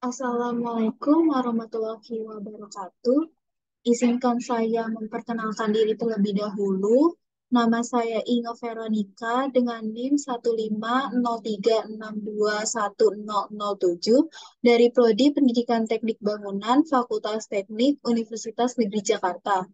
Assalamualaikum warahmatullahi wabarakatuh. Izinkan saya memperkenalkan diri terlebih dahulu. Nama saya Inge Veronica dengan NIM 15036210007 dari Prodi Pendidikan Teknik Bangunan Fakultas Teknik Universitas Negeri Jakarta.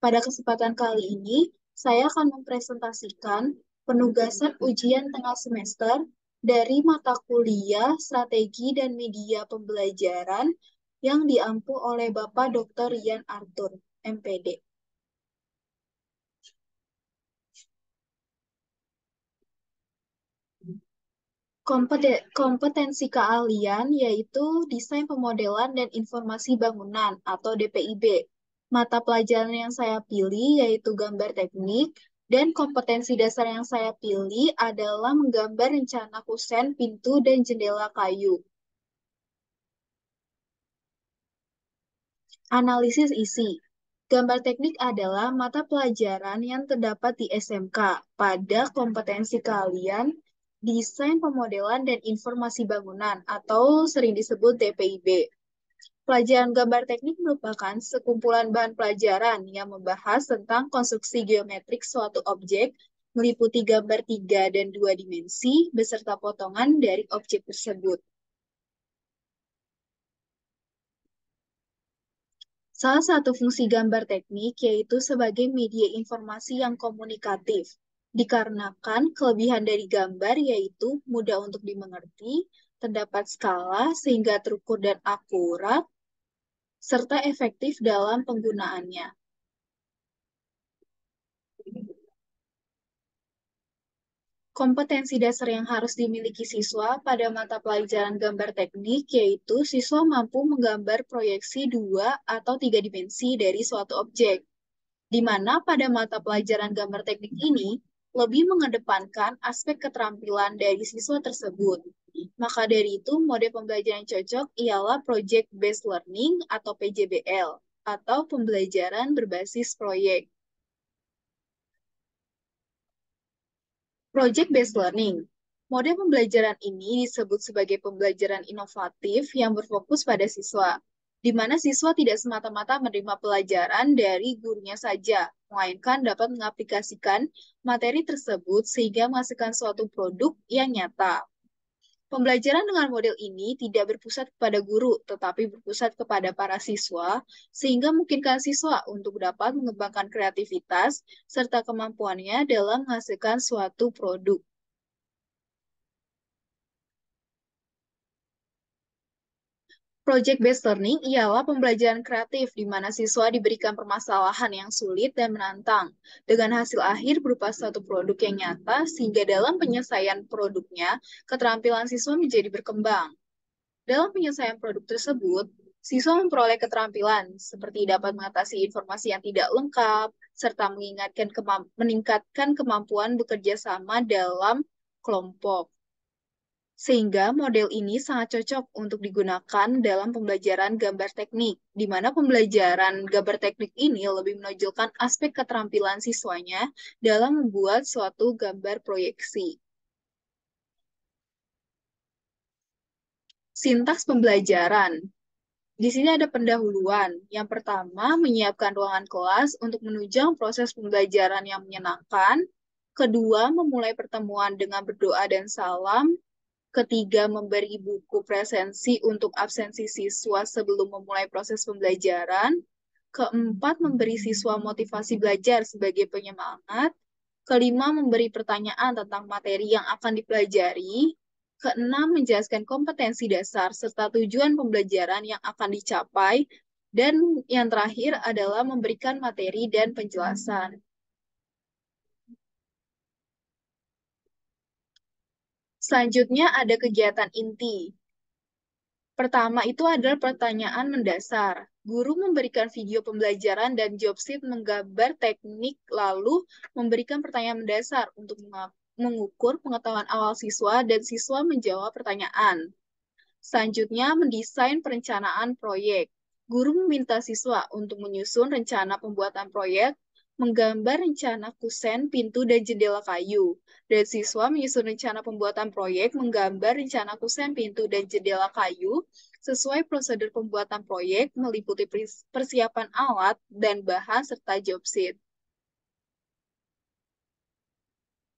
Pada kesempatan kali ini, saya akan mempresentasikan penugasan ujian tengah semester dari mata kuliah Strategi dan Media Pembelajaran yang diampu oleh Bapak Dr. Rian Arthur, MPD. Kompetensi keahlian yaitu desain pemodelan dan informasi bangunan atau DPIB. Mata pelajaran yang saya pilih yaitu gambar teknik, dan kompetensi dasar yang saya pilih adalah menggambar rencana kusen, pintu, dan jendela kayu. Analisis isi. Gambar teknik adalah mata pelajaran yang terdapat di SMK pada kompetensi keahlian, desain pemodelan dan informasi bangunan atau sering disebut DPIB. Pelajaran gambar teknik merupakan sekumpulan bahan pelajaran yang membahas tentang konstruksi geometrik suatu objek, meliputi gambar 3 dan 2 dimensi, beserta potongan dari objek tersebut. Salah satu fungsi gambar teknik yaitu sebagai media informasi yang komunikatif. Dikarenakan kelebihan dari gambar yaitu mudah untuk dimengerti, terdapat skala sehingga terukur dan akurat, serta efektif dalam penggunaannya. Kompetensi dasar yang harus dimiliki siswa pada mata pelajaran gambar teknik yaitu siswa mampu menggambar proyeksi 2 atau 3 dimensi dari suatu objek, di mana pada mata pelajaran gambar teknik ini lebih mengedepankan aspek keterampilan dari siswa tersebut. Maka dari itu, mode pembelajaran yang cocok ialah Project Based Learning atau PJBL, atau pembelajaran berbasis proyek. Project-based learning. Mode pembelajaran ini disebut sebagai pembelajaran inovatif yang berfokus pada siswa, di mana siswa tidak semata-mata menerima pelajaran dari gurunya saja, melainkan dapat mengaplikasikan materi tersebut sehingga menghasilkan suatu produk yang nyata. Pembelajaran dengan model ini tidak berpusat kepada guru, tetapi berpusat kepada para siswa, sehingga memungkinkan siswa untuk dapat mengembangkan kreativitas serta kemampuannya dalam menghasilkan suatu produk. Project-based learning ialah pembelajaran kreatif di mana siswa diberikan permasalahan yang sulit dan menantang, dengan hasil akhir berupa suatu produk yang nyata, sehingga dalam penyelesaian produknya, keterampilan siswa menjadi berkembang. Dalam penyelesaian produk tersebut, siswa memperoleh keterampilan seperti dapat mengatasi informasi yang tidak lengkap, serta meningkatkan kemampuan bekerja sama dalam kelompok. Sehingga model ini sangat cocok untuk digunakan dalam pembelajaran gambar teknik, di mana pembelajaran gambar teknik ini lebih menonjolkan aspek keterampilan siswanya dalam membuat suatu gambar proyeksi. Sintaks pembelajaran. Di sini ada pendahuluan. Yang pertama, menyiapkan ruangan kelas untuk menunjang proses pembelajaran yang menyenangkan. Kedua, memulai pertemuan dengan berdoa dan salam. Ketiga, memberi buku presensi untuk absensi siswa sebelum memulai proses pembelajaran. Keempat, memberi siswa motivasi belajar sebagai penyemangat. Kelima, memberi pertanyaan tentang materi yang akan dipelajari. Keenam, menjelaskan kompetensi dasar serta tujuan pembelajaran yang akan dicapai. Dan yang terakhir adalah memberikan materi dan penjelasan. Selanjutnya ada kegiatan inti. Pertama itu adalah pertanyaan mendasar. Guru memberikan video pembelajaran dan job sheet menggambar teknik, lalu memberikan pertanyaan mendasar untuk mengukur pengetahuan awal siswa dan siswa menjawab pertanyaan. Selanjutnya, mendesain perencanaan proyek. Guru meminta siswa untuk menyusun rencana pembuatan proyek, menggambar rencana kusen, pintu, dan jendela kayu. Dan siswa menyusun rencana pembuatan proyek, menggambar rencana kusen, pintu, dan jendela kayu, sesuai prosedur pembuatan proyek meliputi persiapan alat dan bahan serta job sheet.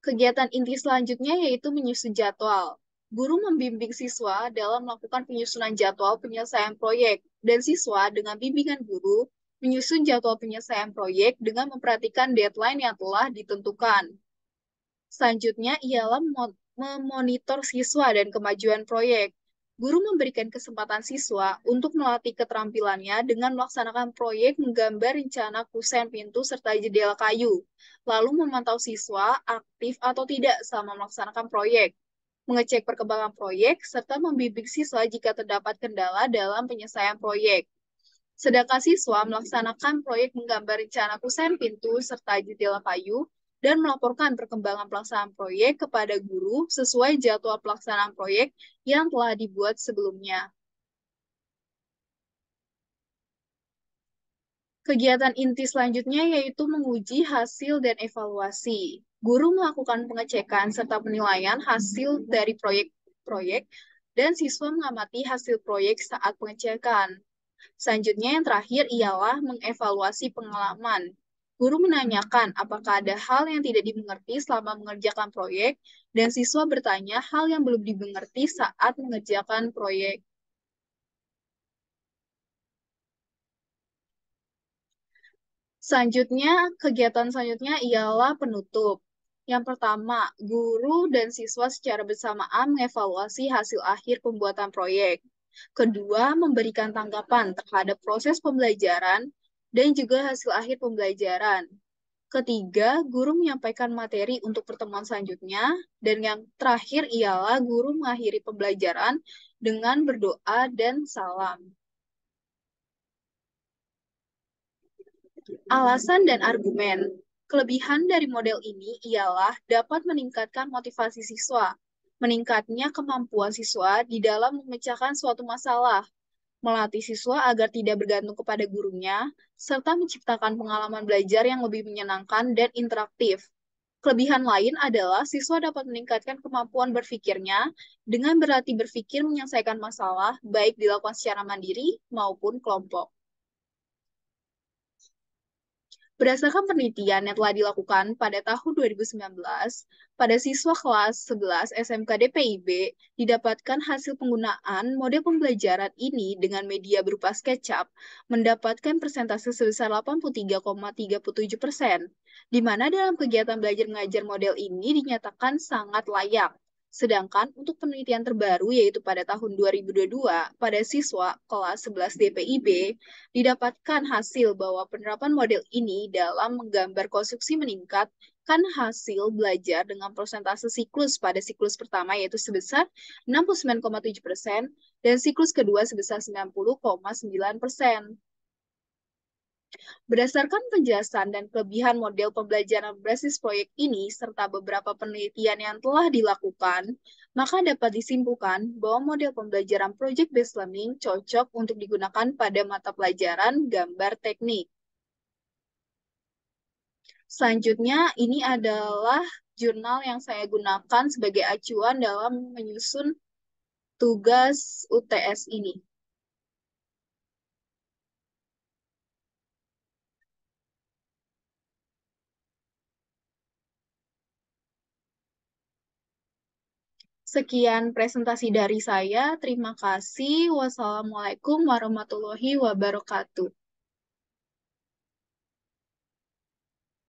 Kegiatan inti selanjutnya yaitu menyusun jadwal. Guru membimbing siswa dalam melakukan penyusunan jadwal penyelesaian proyek, dan siswa dengan bimbingan guru menyusun jadwal penyelesaian proyek dengan memperhatikan deadline yang telah ditentukan. Selanjutnya ialah memonitor siswa dan kemajuan proyek. Guru memberikan kesempatan siswa untuk melatih keterampilannya dengan melaksanakan proyek menggambar rencana kusen pintu serta jendela kayu, lalu memantau siswa aktif atau tidak selama melaksanakan proyek, mengecek perkembangan proyek, serta membimbing siswa jika terdapat kendala dalam penyelesaian proyek. Sedangkan siswa melaksanakan proyek menggambar rencana kusen pintu serta jendela kayu dan melaporkan perkembangan pelaksanaan proyek kepada guru sesuai jadwal pelaksanaan proyek yang telah dibuat sebelumnya. Kegiatan inti selanjutnya yaitu menguji hasil dan evaluasi. Guru melakukan pengecekan serta penilaian hasil dari proyek-proyek dan siswa mengamati hasil proyek saat pengecekan. Selanjutnya yang terakhir ialah mengevaluasi pengalaman. Guru menanyakan apakah ada hal yang tidak dimengerti selama mengerjakan proyek, dan siswa bertanya hal yang belum dimengerti saat mengerjakan proyek. Kegiatan selanjutnya ialah penutup. Yang pertama, guru dan siswa secara bersamaan mengevaluasi hasil akhir pembuatan proyek. Kedua, memberikan tanggapan terhadap proses pembelajaran dan juga hasil akhir pembelajaran. Ketiga, guru menyampaikan materi untuk pertemuan selanjutnya. Dan yang terakhir ialah guru mengakhiri pembelajaran dengan berdoa dan salam. Alasan dan argumen. Kelebihan dari model ini ialah dapat meningkatkan motivasi siswa, meningkatnya kemampuan siswa di dalam memecahkan suatu masalah, melatih siswa agar tidak bergantung kepada gurunya, serta menciptakan pengalaman belajar yang lebih menyenangkan dan interaktif. Kelebihan lain adalah siswa dapat meningkatkan kemampuan berpikirnya dengan berlatih berpikir menyelesaikan masalah, baik dilakukan secara mandiri maupun kelompok. Berdasarkan penelitian yang telah dilakukan pada tahun 2019, pada siswa kelas 11 SMK DPIB didapatkan hasil penggunaan model pembelajaran ini dengan media berupa SketchUp mendapatkan persentase sebesar 83,37%, di mana dalam kegiatan belajar mengajar model ini dinyatakan sangat layak. Sedangkan untuk penelitian terbaru yaitu pada tahun 2022 pada siswa kelas 11 DPIB didapatkan hasil bahwa penerapan model ini dalam menggambar konstruksi meningkatkan hasil belajar dengan persentase siklus pada siklus pertama yaitu sebesar 69,7% dan siklus kedua sebesar 90,9%. Berdasarkan penjelasan dan kelebihan model pembelajaran berbasis proyek ini, serta beberapa penelitian yang telah dilakukan, maka dapat disimpulkan bahwa model pembelajaran project-based learning cocok untuk digunakan pada mata pelajaran gambar teknik. Selanjutnya, ini adalah jurnal yang saya gunakan sebagai acuan dalam menyusun tugas UTS ini. Sekian presentasi dari saya. Terima kasih. Wassalamualaikum warahmatullahi wabarakatuh.